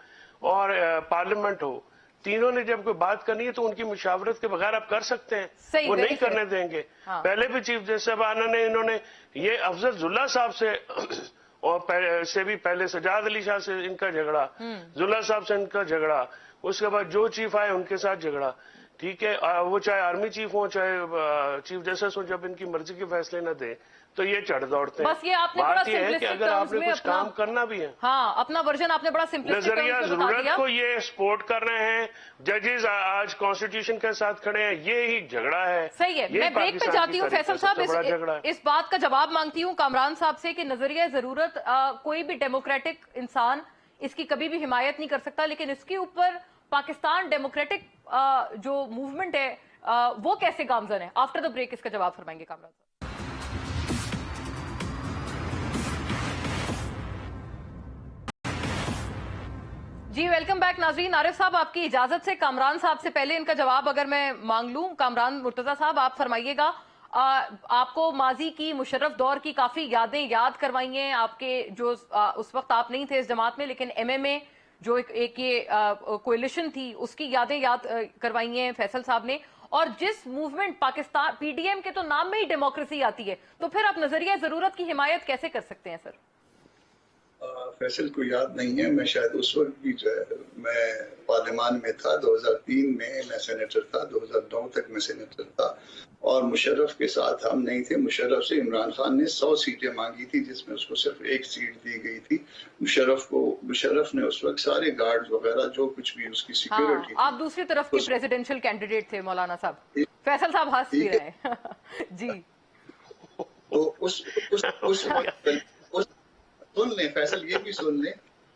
اور پارلیمنٹ ہو, तीनों ने जब कोई बात करनी है तो उनकी मुशावरत के बगैर आप कर सकते हैं, सही, वो very नहीं fair. करने देंगे। हाँ. पहले भी चीफ जस्टिस साहबाना ने इन्होंने ये अफजल जुल्ला साहब से और से भी पहले सजाद अली शाह से इनका झगड़ा, जुल्ला साहब से इनका झगड़ा, उसके बाद जो चीफ आए उनके साथ झगड़ा, ठीक है, वो चाहे आर्मी चीफ हो चाहे चीफ जस्टिस हो, जब इनकी मर्जी के फैसले न दे तो ये चढ़ दौड़ते हैं। बस ये आपने बड़ा बात ये है कि simplistic अगर terms आपने में कुछ अपना- काम करना भी है, हाँ, अपना वर्जन आपने बड़ा सिंपलिस्टिक नजरिया जरूरत को ये सपोर्ट कर रहे हैं, जजेस आज कॉन्स्टिट्यूशन के साथ खड़े हैं, ये ही झगड़ा है। सही है। ये मैं ब्रेक पे पाकिस्तान जाती की हूँ तारीख का फैसल साहब, सबसे बड़ा झगड़ा है। इस बात का जवाब मांगती हूँ कामरान साहब से कि नजरिया जरूरत कोई भी डेमोक्रेटिक इंसान इसकी कभी भी हिमायत नहीं कर सकता, लेकिन इसके ऊपर पाकिस्तान डेमोक्रेटिक जो मूवमेंट है वो कैसे गामजन है? आफ्टर द ब्रेक इसका जवाब फरमाएंगे कामरान साहब। जी वेलकम बैक नाजरीन। आरिफ साहब, आपकी इजाजत से कामरान साहब से पहले इनका जवाब अगर मैं मांग लूं, कामरान मुर्तजा साहब आप फरमाइएगा, आपको माजी की मुशर्रफ दौर की काफी यादें याद करवाई हैं, आपके जो उस वक्त आप नहीं थे इस जमात में, लेकिन एमएमए जो एक ये कोalition थी उसकी यादें याद करवाई हैं फैसल साहब ने, और जिस मूवमेंट पाकिस्तान पीडीएम के तो नाम में ही डेमोक्रेसी आती है, तो फिर आप नजरिया जरूरत की हिमायत कैसे कर सकते हैं सर? फैसल को याद नहीं है, मैं शायद उस वक्त भी जो है मैं पार्लियामान में था, 2003 में मैं सेनेटर था, 2009 तक मैं सेनेटर था, और मुशर्रफ के साथ हम नहीं थे। मुशर्रफ से इमरान खान ने 100 सीटें मांगी थी, जिसमें उसको सिर्फ 1 सीट दी गई थी। मुशर्रफ ने उस वक्त सारे गार्ड्स वगैरह जो कुछ भी उसकी सिक्योरिटी आप दूसरी तरफ के प्रेसिडेंशियल कैंडिडेट थे मौलाना साहब। फैसल साहब हंस भी रहे हैं जी। तो उस वक्त सुन लें फैसल, ये भी सुन लें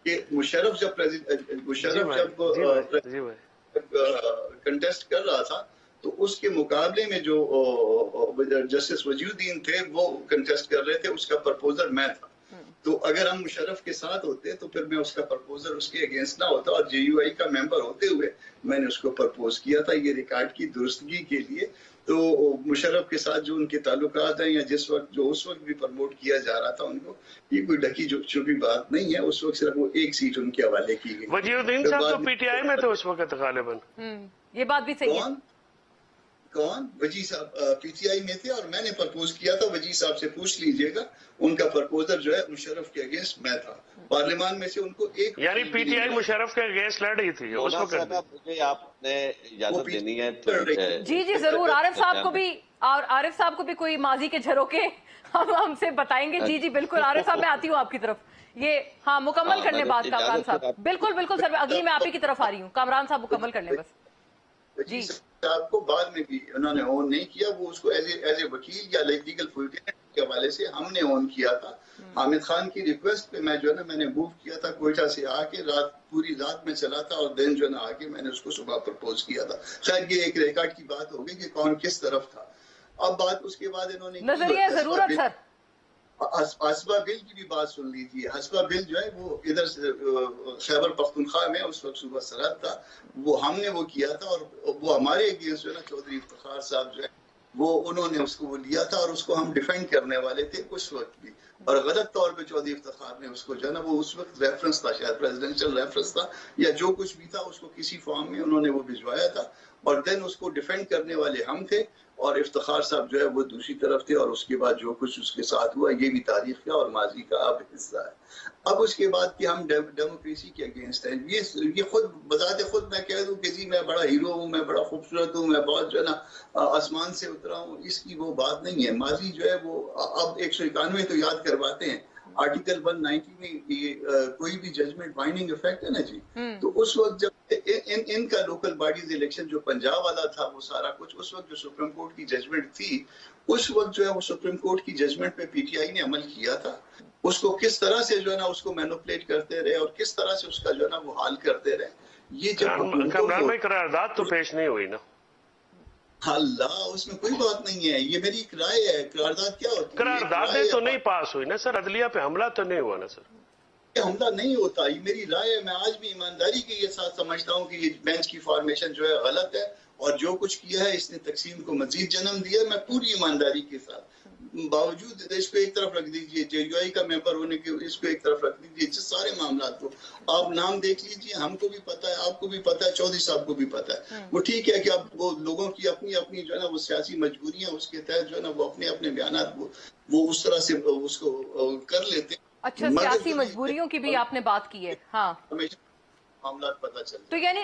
कि मुशर्रफ जब कंटेस्ट कर रहा था तो उसके मुकाबले में जो जस्टिस वजीउद्दीन थे वो कंटेस्ट कर रहे थे, उसका प्रपोजर मैं था। तो अगर हम मुशर्रफ के साथ होते तो फिर मैं उसका प्रपोजर उसके अगेंस्ट ना होता, और जेयूआई का मेंबर होते हुए मैंने उसको प्रपोज किया था ये रिकॉर्ड की दुरुस्तगी के लिए। तो मुशर्रफ के साथ जो उनके ताल्लुकात हैं, या जिस वक्त जो उस वक्त भी प्रमोट किया जा रहा था उनको, ये कोई ढकी छुपी बात नहीं है। उस वक्त सिर्फ वो 1 सीट उनके हवाले की गई। वजीउद्दीन साहब तो पीटीआई में थे उस वक्त गालिबन। ये बात भी सही है। कौन? वजी साहब पीटीआई में थे, और मैंने प्रपोज किया था। वजी साहब से पूछ लीजिएगा, उनका प्रपोजर जो है मुशर्रफ के अगेंस्ट मैं था। पार्लियामान में से उनको एक, यानी पीटीआई मुशर्रफ के अगेंस्ट लड़ रही थी उस वक्त। मुझे आपने इजाजत देनी है तो जी जरूर। आरिफ साहब को भी, और आरिफ साहब को भी कोई माजी के झरोके हमसे बताएंगे। जी बिल्कुल आरिफ साहब, मैं आती हूँ आपकी तरफ। ये हाँ, मुकम्मल करने बाद कामरान साहब। बिल्कुल सर, अगली मैं आप ही की तरफ आ रही हूँ। कामरान साहब मुकम्मल कर लें बस। जी साहब को बाद में भी उन्होंने ऑन नहीं किया, वो उसको एज ए वकील या लीगल फुलटेनेंट के हवाले से हमने ऑन किया था। हामिद खान की रिक्वेस्ट पे मैं जो है ना मैंने मूव किया था, कोयटा से आके पूरी रात में चला था, और दिन जो है ना आके मैंने उसको सुबह प्रपोज किया था। शायद ये एक रिकॉर्ड की बात होगी कि कौन किस तरफ था। अब बात उसके बाद इन्होंने नजरिया जरूरत सर, हसबा बिल की भी बात सुन लीजिए। हसबा बिल जो है वो इधर से खैबर पख्तूनख्वा में उस वक्त सूबा सरहद था, वो हमने वो किया था, और वो हमारे अगेंस्ट जो है ना चौधरी इफ्तिखार साहब जो है वो उन्होंने उसको वो लिया था, और उसको हम डिफेंड करने वाले थे उस वक्त भी। और गलत तौर पे चौधरी इफ्तिखार ने उसको जो है ना, वो उस वक्त रेफरेंस था, शायद प्रेसिडेंशियल रेफरेंस था या जो कुछ भी था, उसको किसी फॉर्म में उन्होंने वो भिजवाया था, और देन उसको डिफेंड करने वाले हम थे, और इफ्तिखार साहब जो है वो दूसरी तरफ थे। और उसके बाद जो कुछ उसके साथ हुआ ये भी तारीख है और माजी का अब हिस्सा है। अब उसके बाद कि हम डेमोक्रेसी के अगेंस्ट हैं, ये खुद बताते खुद मैं कह दूं कि जी मैं बड़ा हीरो हूँ, मैं बड़ा खूबसूरत हूँ, मैं बहुत जो है ना आसमान से उतरा हूँ, इसकी वो बात नहीं है। माजी जो है वो अब 191 तो याद करवाते हैं, आर्टिकल 190 में ये कोई भी जजमेंट बाइंडिंग इफेक्ट है ना जी। तो उस वक्त जब इनका लोकल बॉडीज इलेक्शन जो पंजाब वाला था वो सारा कुछ, उस वक्त जो सुप्रीम कोर्ट की जजमेंट थी, उस वक्त जो है वो सुप्रीम कोर्ट की जजमेंट पे पीटीआई ने अमल किया था। उसको किस तरह से जो है ना उसको मैनिपुलेट करते रहे, और किस तरह से उसका जो है ना वो हाल करते रहे। ये जब कामरान भाई करारदाद तो पेश नहीं हुई ना। अल्लाह, उसमें कोई बात नहीं है, ये मेरी एक राय है। करारदाद क्या होती है? करारदादें तो नहीं पास हुई ना सर, अदलिया पे हमला तो नहीं हुआ ना सर। हमला नहीं होता, ये मेरी राय है। मैं आज भी ईमानदारी के साथ समझता हूँ कि ये बेंच की फॉर्मेशन जो है गलत है, और जो कुछ किया है इसने तकसीम को मजीद जन्म दिया। मैं पूरी ईमानदारी के साथ باوجود اس کو ایک طرف رکھ دیجئے, JUI کا ممبر ہونے کے اس کو ایک طرف رکھ دیجئے, جس سارے معاملات کو آپ نام دیکھ لیجئے, ہم کو بھی پتا ہے, آپ کو بھی پتا ہے, چودھری صاحب کو بھی پتا ہے. وہ ٹھیک ہے کہ اب وہ لوگوں کی اپنی اپنی جو ہے نا وہ سیاسی مجبوریاں, اس کے تحت جو ہے نا وہ اپنے اپنے بیانات وہ اس طرح سے اس کو کر لیتے ہیں. اچھا, سیاسی مجبوریوں کی بھی آپ نے بات کی ہے. ہاں, ہمیشہ معاملات پتہ چلتے. تو یعنی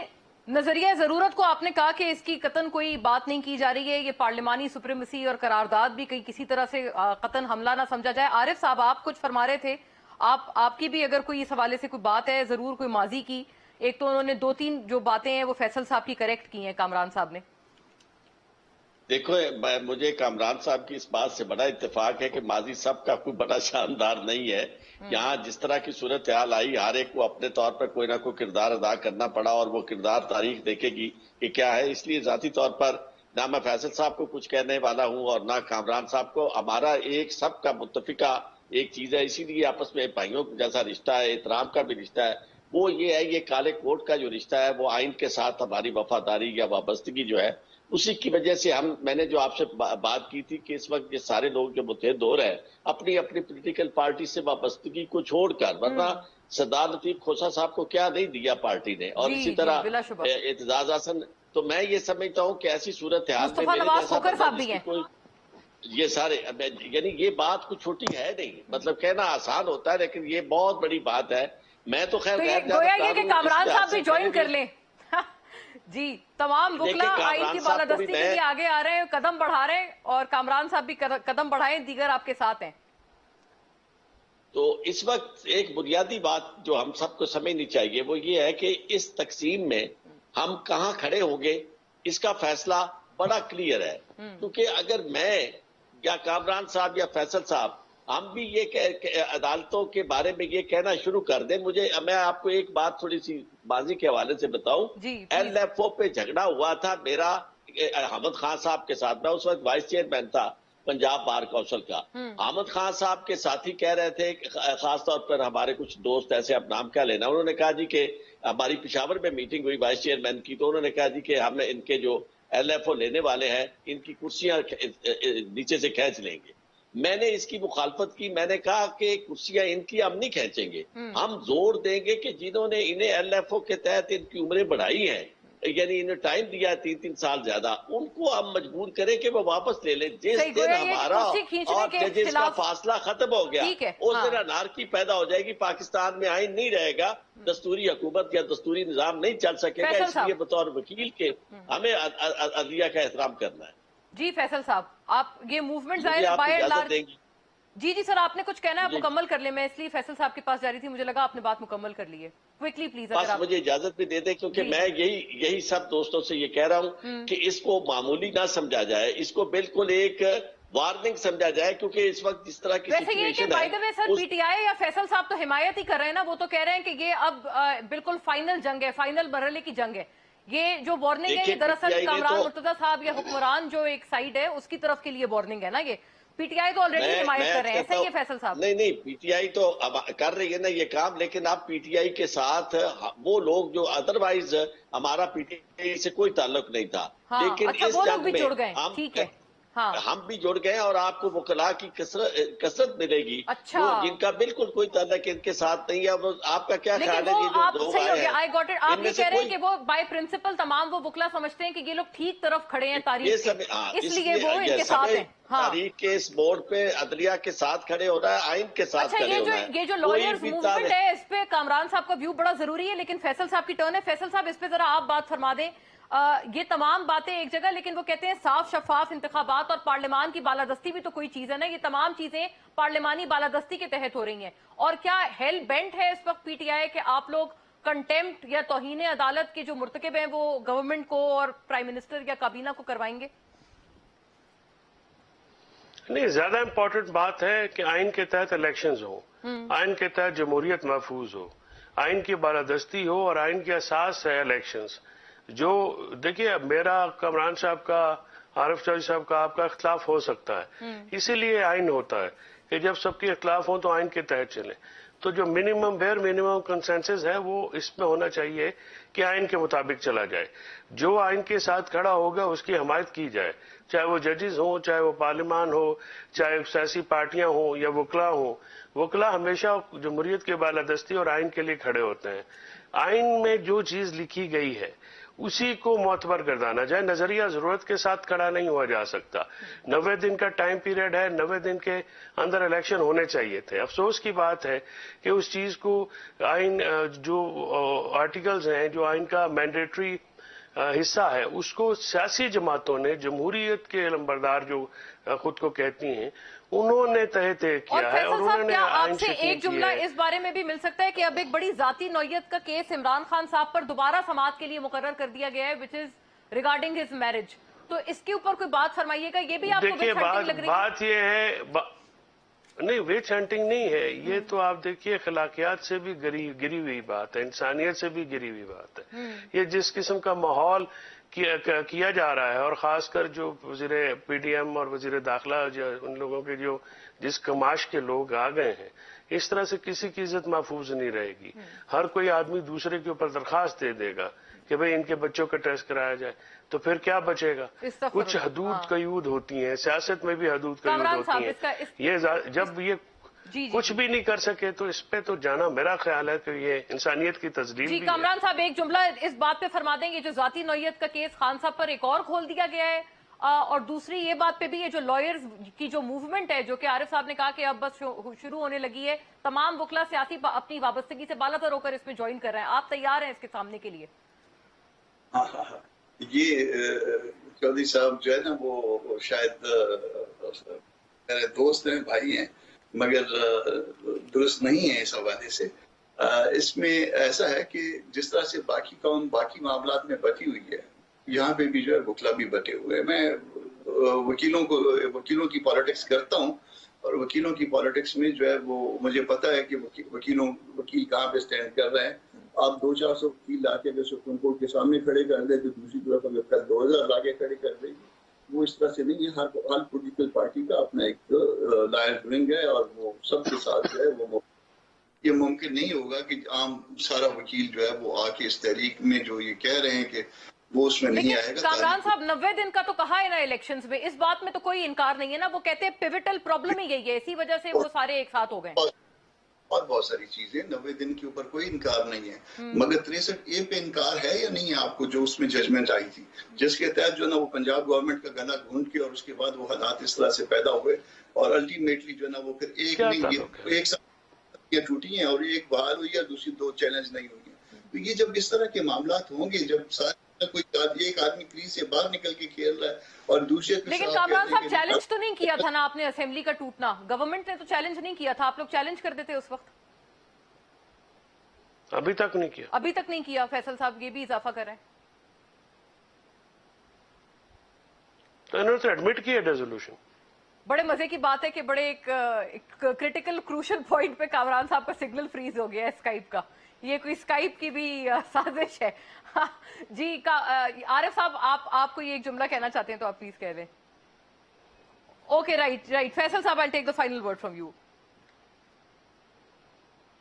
نظریہ ضرورت کو آپ نے کہا کہ اس کی قطعاً کوئی بات نہیں کی جا رہی ہے, یہ پارلیمانی سپریمیسی اور قرارداد بھی کسی طرح سے قطعاً حملہ نہ سمجھا جائے. عارف صاحب, آپ کچھ فرما رہے تھے, آپ کی بھی اگر کوئی اس حوالے سے کوئی بات ہے ضرور, کوئی ماضی کی. ایک تو انہوں نے 2-3 جو باتیں ہیں وہ فیصل صاحب کی کریکٹ کی ہیں, کامران صاحب نے. دیکھو, مجھے کامران صاحب کی اس بات سے بڑا اتفاق ہے کہ ماضی سب کا کوئی بڑا شاندار نہیں ہے. یہاں جس طرح کی صورتحال آئی, ہر ایک کو اپنے طور پر کوئی نہ کوئی کردار ادا کرنا پڑا, اور وہ کردار تاریخ دیکھے گی کہ کیا ہے. اس لیے ذاتی طور پر نہ میں فیصل صاحب کو کچھ کہنے والا ہوں اور نہ کامران صاحب کو. ہمارا ایک سب کا متفقہ ایک چیز ہے, اسی لیے آپس میں بھائیوں جیسا رشتہ ہے, احترام کا بھی رشتہ ہے. وہ یہ ہے, یہ کالے کوٹ کا جو رشتہ ہے وہ آئین کے ساتھ ہماری وفاداری یا وابستگی جو ہے, اسی کی وجہ سے میں نے جو آپ سے بات کی تھی کہ اس وقت یہ سارے لوگ جو متحد ہو رہے ہیں اپنی اپنی پولیٹیکل پارٹی سے وابستگی کو چھوڑ کر, ورنہ سردار لطیف کھوسہ صاحب کو کیا نہیں دیا پارٹی نے, اور اسی طرح اعتزاز حسن. تو میں یہ سمجھتا ہوں کہ ایسی صورتحال میں میرے جیسا بندہ جس کی کوئی یہ سارے, یعنی یہ بات کچھ چھوٹی ہے نہیں, مطلب کہنا آسان ہوتا ہے لیکن یہ بہت بڑی بات ہے. میں تو خیر گویا یہ کہ کامران صاحب بھی جوائن کر لیں. جی, تمام وکلا آئین کی بالادستی کے لیے آگے آ رہے ہیں, قدم بڑھا رہے ہیں, اور کامران صاحب بھی قدم بڑھائیں, دیگر آپ کے ساتھ ہیں. تو اس وقت ایک بنیادی بات جو ہم سب کو سمجھنی چاہیے وہ یہ ہے کہ اس تقسیم میں ہم کہاں کھڑے ہوں گے, اس کا فیصلہ بڑا کلیئر ہے. کیونکہ اگر میں یا کامران صاحب یا فیصل صاحب ہم بھی یہ عدالتوں کے بارے میں یہ کہنا شروع کر دیں, میں آپ کو ایک بات تھوڑی سی ماضی کے حوالے سے بتاؤں. LFO پہ جھگڑا ہوا تھا میرا احمد خان صاحب کے ساتھ, میں اس وقت وائس چیئرمین تھا پنجاب بار کونسل کا. احمد خان صاحب کے ساتھی کہہ رہے تھے, خاص طور پر ہمارے کچھ دوست ایسے, اب نام کیا لینا, انہوں نے کہا جی کہ ہماری پشاور میں میٹنگ ہوئی وائس چیئرمین کی, تو انہوں نے کہا جی کہ ہم ان کے جو LFO لینے والے ہیں ان کی کرسیاں نیچے سے کھینچ لیں گے. میں نے اس کی مخالفت کی, میں نے کہا کہ کرسیاں ان کی ہم نہیں کھینچیں گے, ہم زور دیں گے کہ جنہوں نے انہیں LFO کے تحت ان کی عمریں بڑھائی ہیں, یعنی انہیں ٹائم دیا 3 سال زیادہ, ان کو ہم مجبور کریں کہ وہ واپس لے لیں. جس دن ہمارا اور ججز کا فاصلہ ختم ہو گیا اس دن انارکی پیدا ہو جائے گی, پاکستان میں آئین نہیں رہے گا, دستوری حکومت یا دستوری نظام نہیں چل سکے گا. اس لیے بطور وکیل کے ہمیں عدلیہ کا احترام کرنا ہے. جی فیصل صاحب, آپ یہ موومنٹ ظاہر بائی اینڈ لارج. جی سر, آپ نے کچھ کہنا ہے, مکمل کر لیں. میں اس لیے فیصل صاحب کے پاس جا رہی تھی, مجھے لگا آپ نے بات مکمل کر لی ہے. کوئکلی پلیز, بس مجھے اجازت بھی دے دیں, کیونکہ میں یہی سب دوستوں سے یہ کہہ رہا ہوں کہ اس کو معمولی نہ سمجھا جائے, اس کو بالکل ایک وارننگ سمجھا جائے, کیونکہ اس وقت جس طرح کی ویسے یہ کہ by the way sir, PTI یا فیصل صاحب تو حمایت ہی کر رہے ہیں نا, وہ تو کہہ رہے ہیں کہ یہ اب بالکل فائنل جنگ ہے, فائنل مرحلے کی جنگ ہے. یہ جو وارننگ ہے یہ دراصل کامران مرتضیٰ صاحب یا حکمران جو ایک سائیڈ ہے اس کی طرف کے لیے وارننگ ہے نا. یہ PTI تو آلریڈی حمایت کر رہے ہیں, ایسا ہی ہے فیصل صاحب؟ نہیں, PTI تو کر رہی ہے نا یہ کام, لیکن اب PTI کے ساتھ وہ لوگ جو ادروائز ہمارا PTI سے کوئی تعلق نہیں تھا, لیکن اس جنگ میں ہم بھی جڑ گئے, اور آپ کو وکلا کی کثرت ملے گی جن کا بالکل کوئی تعلق ان کے ساتھ نہیں ہے. آپ کا کیا خیال ہے؟ آپ یہ کہہ رہے ہیں کہ وہ بائی پرنسپل تمام وہ وکلا سمجھتے ہیں کہ یہ لوگ ٹھیک طرف کھڑے ہیں تاریخ کے, اس لیے وہ ان کے ساتھ ہیں. تاریخ کے اس بورڈ پہ عدلیہ کے ساتھ کھڑے ہونا ہے, آئین کے ساتھ کھڑے ہونا ہے. یہ جو لائرز موومنٹ ہے اس پہ کامران صاحب کا ویو بڑا ضروری ہے, لیکن فیصل صاحب کی ٹرن ہے. فیصل صاحب اس پہ ذرا آپ بات فرما دیں. یہ تمام باتیں ایک جگہ, لیکن وہ کہتے ہیں صاف شفاف انتخابات اور پارلیمان کی بالادستی بھی تو کوئی چیز ہے نا. یہ تمام چیزیں پارلیمانی بالادستی کے تحت ہو رہی ہیں, اور کیا ہیل بینٹ ہے اس وقت PTI کہ آپ لوگ کنٹیمپٹ یا توہین عدالت کے جو مرتکب ہیں وہ گورنمنٹ کو اور پرائم منسٹر یا کابینہ کو کروائیں گے؟ نہیں, زیادہ امپورٹنٹ بات ہے کہ آئین کے تحت الیکشنز ہوں, آئین کے تحت جمہوریت محفوظ ہو, آئین کی بالادستی ہو, اور آئین کی اساس ہے الیکشنز. جو دیکھیے, میرا کامران صاحب کا, عارف چودھری صاحب کا, آپ کا اختلاف ہو سکتا ہے, اسی لیے آئین ہوتا ہے. कि जब सबके इख्लाफ हो तो आइन के तहत चलें। तो जो मिनिमम कंसेंसस है वो इसमें होना चाहिए कि आइन के मुताबिक चला जाए। जो आइन के साथ खड़ा होगा उसकी हमायत की जाए, चाहे वो जजेस हो, चाहे वो पार्लियामान हो, चाहे सियासी पार्टियां हो या वकला हो। वकला हमेशा जमहूरियत के बालादस्ती और आइन के लिए खड़े होते हैं। आइन में जो चीज लिखी गई है उसी को मोतबर गर्दाना जाए। नजरिया जरूरत के साथ खड़ा नहीं हुआ जा सकता। 90 दिन का टाइम पीरियड है, 90 दिन के अंदर इलेक्शन होने चाहिए थे। अफसोस की बात है कि उस चीज को आइन जो आर्टिकल्स हैं, जो आइन का मैंडेटरी हिस्सा है, उसको सियासी जमातों ने, जमहूरियत के लंबरदार जो खुद को कहती हैं, उन्होंने तय किया है और उन्होंने आइन आपसे एक जुमला इस बारे में भी मिल सकता है कि अब एक बड़ी जाती नौयत का केस इमरान खान साहब पर दोबारा समाअत के लिए मुकर्रर कर दिया गया है, which is regarding his marriage. तो इसके ऊपर कोई बात फरमाइएगा। ये भी आपको देखिए, बात ये है, नहीं विच हंटिंग नहीं है ये, तो आप देखिए अखलाकियात से भी गिरी हुई बात है, इंसानियत से भी गिरी हुई बात है। ये जिस किस्म का माहौल किया जा रहा है, और खासकर जो वजीर पीडीएम और वजीर दाखिला उन लोगों के जो जिस कमाश के लोग आ गए हैं, इस तरह से किसी की इज्जत महफूज नहीं रहेगी। हर कोई आदमी दूसरे के ऊपर दरखास्त दे देगा कि भाई इनके बच्चों का टेस्ट कराया जाए, तो फिर क्या बचेगा? कुछ हदूद कयूद होती हैं, सियासत में भी हदूद कयूद होती हैं। ये जब ये कुछ भी नहीं कर सके तो इस पे तो जाना, मेरा ख्याल है कि ये इंसानियत की तस्लीम भी है। कामरान साहब एक जुमला इस बात पे फरमा देंगे, जो जाती नौयत का केस खान साहब पर एक और खोल दिया गया है, और दूसरी ये बात पे भी, ये जो लॉयर्स की जो मूवमेंट है, जो कि आरिफ साहब ने कहा कि अब बस शुरू होने लगी है, तमाम वकला सियासी अपनी वाबस्तगी से बालातर होकर इसमें ज्वाइन कर रहे हैं, आप तैयार हैं इसके सामने के लिए? हाँ, ये चौधरी साहब जो है ना, वो शायद मेरे दोस्त हैं, भाई हैं, मगर दुरुस्त नहीं है इस हवाले से। इसमें ऐसा है कि जिस तरह से बाकी कौम बाकी मामलात में बटी हुई है, यहाँ पे भी जो है वकला भी बटे हुए हैं। मैं वकीलों की पॉलिटिक्स करता हूँ, और वकीलों की पॉलिटिक्स में जो है वो मुझे पता है कि वकील कहाँ पे स्टैंड कर रहे हैं। आप 200-400 वकील लाके अगर सुप्रीम कोर्ट के सामने खड़े कर दे, तो दूसरी तरफ अगर कल 2000 लाके खड़े कर देंगे, वो इस तरह से नहीं है। हर पॉलिटिकल पार्टी का अपना एक लायर्स विंग है, और वो सबके साथ जो है वो ये मुमकिन नहीं होगा कि आम सारा वकील जो है वो आके इस तहरीक में जो ये कह रहे हैं कि वो उसमें नहीं आएगा। कामरान साहब 90 दिन का तो कहा है ना इलेक्शंस में, इस बात में तो कोई इनकार नहीं है ना। वो कहते हैं पिवटल प्रॉब्लम ही यही है, इसी वजह से वो सारे एक साथ हो गए। और बहुत सारी चीजें, 90 दिन के ऊपर कोई इनकार नहीं है, मगर 63A पे इनकार है या नहीं है आपको? जो उसमें जजमेंट आई थी, जिसके तहत जो ना वो पंजाब गवर्नमेंट का गला घूंढ के, और उसके बाद वो हालात इस तरह से पैदा हुए, और अल्टीमेटली जो ना वो फिर एक साथ टूटी हैं, और एक बहाल हुई है, दूसरी 2 चैलेंज नहीं हुई है। तो ये जब इस तरह के मामलात होंगे, जब सारे कोई एक आदमी क्रीज से बाहर निकल के खेल रहा है और दूसरे, लेकिन कामरान साहब चैलेंज तो नहीं किया था ना आपने असेंबली का टूटना? गवर्नमेंट ने तो चैलेंज नहीं किया था, आप लोग चैलेंज करते थे उस वक्त? अभी तक नहीं किया। अभी तक नहीं किया। फैसल साहब ये भी इजाफा कर रहे हैं। तो इन्होंने तो एडमिट किया रेजोल्यूशन। बड़े मजे की बात है कि बड़े एक क्रिटिकल क्रूशल पॉइंट पे कामरान साहब का सिग्नल फ्रीज हो गया है स्काइप का। ये कोई स्काइप की भी साजिश है? जी आरिफ साहब, आप कोई एक जुमला कहना चाहते हैं तो आप प्लीज कह दें। ओके, राइट फैसल साहब, I take the final word from you.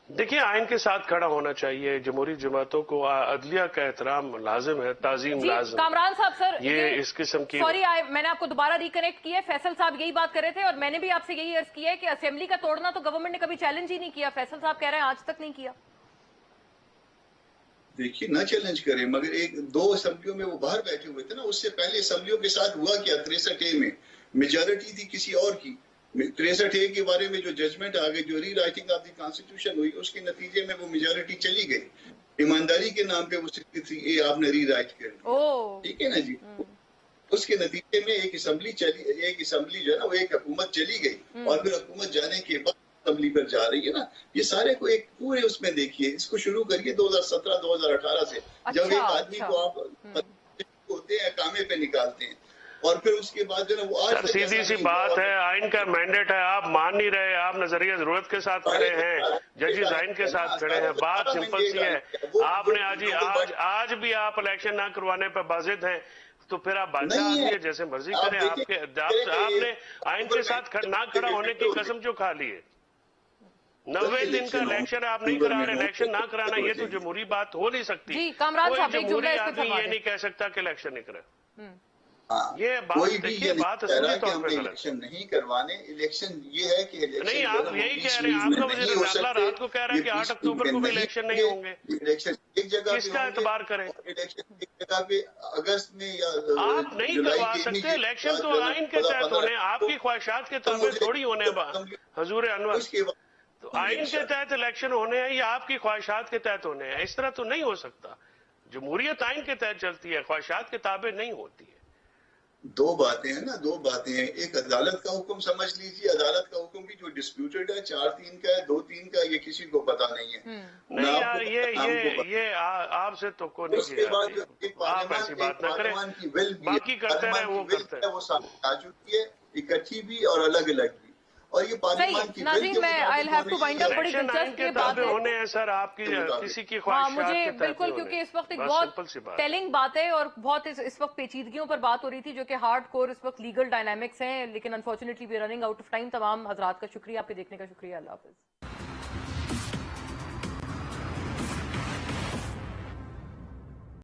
देखिए, आइन के साथ खड़ा होना चाहिए। जमहूरी जमातों को अदलिया का एहतराम लाजिम है, ताजीम लाजिम। कामरान साहब सर, ये इस किस्म की, सॉरी मैंने आपको दोबारा रिकनेक्ट किया है। फैसल साहब यही बात कर रहे थे, और मैंने भी आपसे यही अर्ज किया है कि असेंबली का तोड़ना तो गवर्नमेंट ने कभी चैलेंज ही नहीं किया। फैसल साहब कह रहे हैं आज तक नहीं किया। देखिए, ना चैलेंज करें, मगर 1-2 असेंबलियों में वो बाहर बैठे हुए थे ना। उससे पहले असेंबलियों के साथ हुआ क्या? 63A में मेजॉरिटी थी किसी और की। 63A के बारे में जो जजमेंट आ गई, जो री राइटिंग ऑफ द कॉन्स्टिट्यूशन हुई, उसके नतीजे में वो मेजॉरिटी चली गई। ईमानदारी के नाम पे वो 63A आपने री राइट कर दी, ठीक है ना जी। उसके नतीजे में एक असेंबली जो है ना, वो एक हुकूमत चली गई, और फिर हुकूमत जाने के बाद असेंबली पर जा रही है ना। ये सारे को एक पूरे उसमें देखिए, इसको शुरू करिए 2017-2018 से। जब एक आदमी को आप होते हैं कामे पे निकालते हैं, और फिर उसके बाद जो है वो आज सीधी सी बात है, आइन का मैंडेट है, आप मान नहीं रहे, आप नजरिया जरूरत के साथ खड़े हैं, जजेस आइन के साथ खड़े हैं। बात सिंपल सी है। आपने आज भी आप इलेक्शन ना करवाने पर बाजिद हैं। तो फिर आप बादशाह नहीं है। आदमी है, जैसे मर्जी आप करें। देखिए, आपने आइन के साथ ना खड़ा होने की कसम जो खा ली है। 90 दिन का इलेक्शन है, आप नहीं करा रहे। इलेक्शन ना कराना ये तो जमहूरी बात हो नहीं सकती। जी, कामरान कोई साहब, एक जुमला जमहूरी इस पे आदमी फरमा ये दें। नहीं कह सकता कि इलेक्शन नहीं करा। हाँ, ये बात कोई भी देखिए, ये बात नहीं कह रहा असली कि तौर पे हमने गलत है। इलेक्शन नहीं करवाने। इलेक्शन ये है कि इलेक्शन नहीं, जो आप है वो यही 20 कह रहे हैं। वीक में आपका नहीं वज़ीर हो दाखिला सकते। रात को कह रहा है ये कि 8 20 अक्टूबर वीक को में भी इलेक्शन नहीं होंगे। होंगे। इलेक्शन एक जगह पे किसका होंगे एतबार करें? और इलेक्शन एक जगह पे अगस्त में या आप नहीं जुलाई करवा के सकते। immediate इलेक्शन बाद तो जो है ना, आइन के तहत 15 होने हैं, आपकी ख्वाहिशात के तो ताबे मुझे थोड़ी होने हैं हजूर अनवर। उसके बाद तो होंगे आइन के इंशाल्लाह। तहत इलेक्शन होने हैं या आपकी ख्वाहिशात के तहत होने हैं? इस तरह तो नहीं हो सकता। जमहूरियत आइन के तहत चलती है, ख्वाहिशात के ताबे नहीं होती है। दो बातें हैं ना, दो बातें हैं। एक अदालत का हुक्म समझ लीजिए, अदालत का हुक्म भी जो डिस्प्यूटेड है 4-3 का है, 2-3 का, ये किसी को पता नहीं है। नहीं यार, ये आपसे तो को नहीं की उसके बाद जो जाती। एक आप ऐसी बात ना करें। पार्लियामान की विल भी बाकी करते रहे, वो करते है, वो सामने आ चुकी है, इकट्ठी भी और अलग अलग भी। और ये सही है पार्लियामान की विल नाज़रीन, के मैं आई मुताबिक हैव हो टू रही वाइंड है। अप। बड़ी इलेक्शन आइन दिलचस्प के ये बात ताबे है। होने हैं सर, आपकी किसी की हाँ, ख्वाहिशात मुझे के तहत बिल्कुल, नहीं क्योंकि होने। इस वक्त एक बस बहुत सिंपल सी बात है। टेलिंग बात है और बहुत इस वक्त पेचीदगियों पर बात हो रही थी जो कि हार्ड कोर इस वक्त लीगल डायनामिक्स हैं, लेकिन unfortunately we running out of time. तमाम हजरात का शुक्रिया, आपके देखने का शुक्रिया। अल्लाह हाफिज।